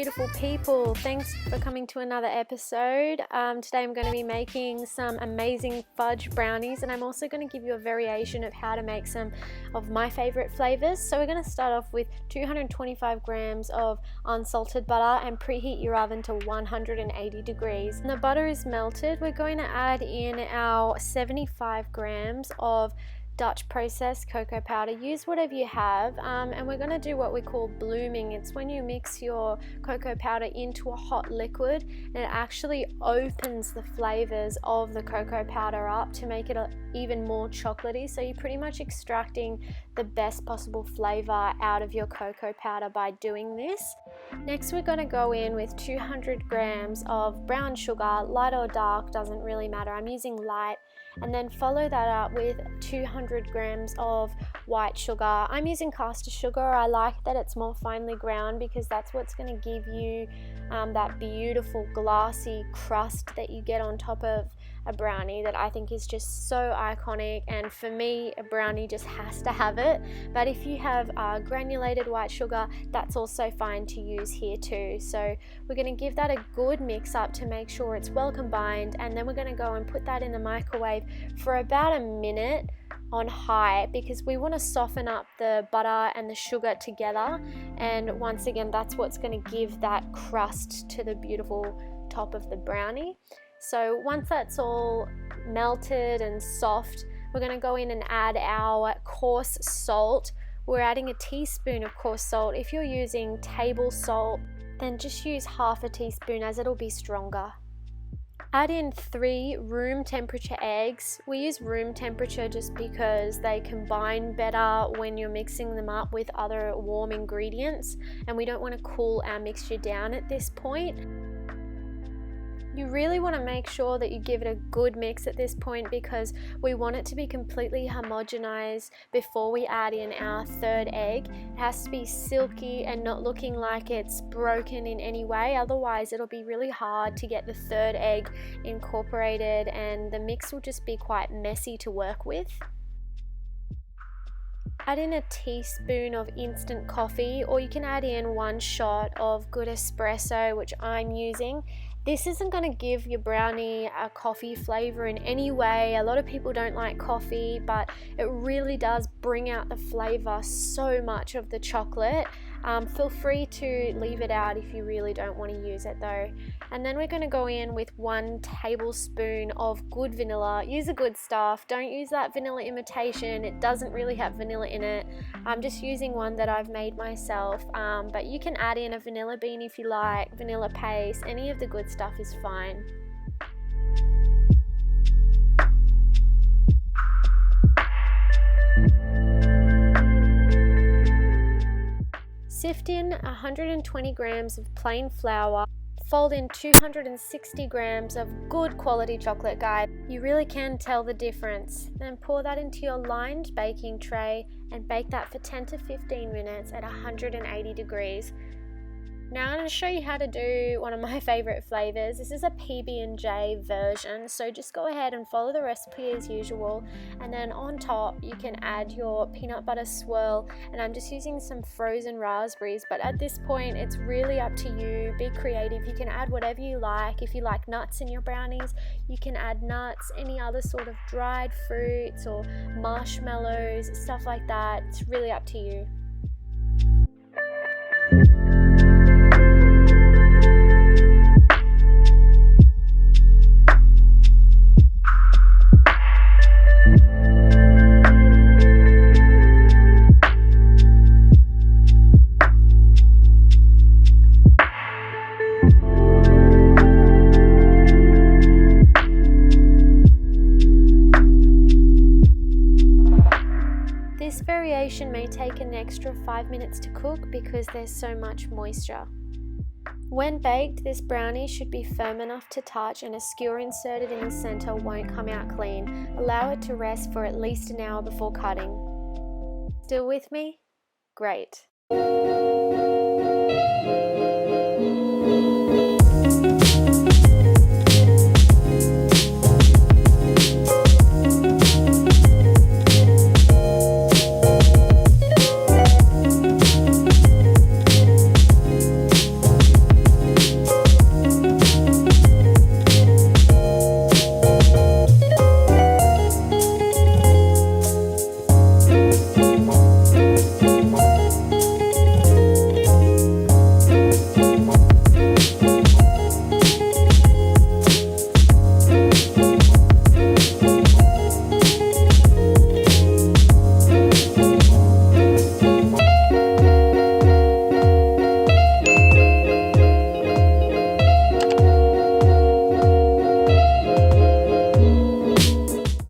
beautiful people, thanks for coming to another episode. Today I'm going to be making some amazing fudge brownies, and I'm also going to give you a variation of how to make some of my favorite flavors. So we're going to start off with 225 grams of unsalted butter and preheat your oven to 180 degrees. When the butter is melted, we're going to add in our 75 grams of Dutch processed cocoa powder. Use whatever you have, and we're going to do what we call blooming. It's when you mix your cocoa powder into a hot liquid and it actually opens the flavors of the cocoa powder up to make it even more chocolatey. So you're pretty much extracting the best possible flavor out of your cocoa powder by doing this. Next, we're going to go in with 200 grams of brown sugar, light or dark, doesn't really matter. I'm using light. And then follow that up with 200 grams of white sugar. I'm using caster sugar. I like that it's more finely ground because that's what's going to give you that beautiful glassy crust that you get on top of a brownie that I think is just so iconic, and for me a brownie just has to have it. But if you have granulated white sugar, that's also fine to use here too. So we're going to give that a good mix up to make sure it's well combined, and then we're going to go and put that in the microwave for about a minute on high because we want to soften up the butter and the sugar together, and once again that's what's going to give that crust to the beautiful top of the brownie. So once that's all melted and soft, we're going to go in and add our coarse salt. We're adding a teaspoon of coarse salt. If you're using table salt, then just use half a teaspoon as it'll be stronger. Add in 3 room temperature eggs. We use room temperature just because they combine better when you're mixing them up with other warm ingredients, and we don't want to cool our mixture down at this point. You really want to make sure that you give it a good mix at this point because we want it to be completely homogenized before we add in our third egg. It has to be silky and not looking like it's broken in any way, otherwise it'll be really hard to get the third egg incorporated and the mix will just be quite messy to work with. Add in a teaspoon of instant coffee, or you can add in 1 shot of good espresso, which I'm using. This isn't going to give your brownie a coffee flavor in any way. A lot of people don't like coffee, but it really does bring out the flavor so much of the chocolate. Feel free to leave it out if you really don't want to use it though. And then we're going to go in with 1 tablespoon of good vanilla. Use the good stuff. Don't use that vanilla imitation. It doesn't really have vanilla in it. I'm just using one that I've made myself. But you can add in a vanilla bean if you like, vanilla paste, any of the good stuff is fine. Sift in 120 grams of plain flour. Fold in 260 grams of good quality chocolate, guys. You really can tell the difference. Then pour that into your lined baking tray and bake that for 10 to 15 minutes at 180 degrees. Now I'm going to show you how to do one of my favorite flavors. This is a PB&J version, so just go ahead and follow the recipe as usual, and then on top you can add your peanut butter swirl, and I'm just using some frozen raspberries, but at this point it's really up to you. Be creative. You can add whatever you like. If you like nuts in your brownies, you can add nuts, any other sort of dried fruits or marshmallows, stuff like that. It's really up to you. This variation may take an extra 5 minutes to cook because there's so much moisture. When baked, this brownie should be firm enough to touch, and a skewer inserted in the center won't come out clean. Allow it to rest for at least an hour before cutting. Still with me? Great.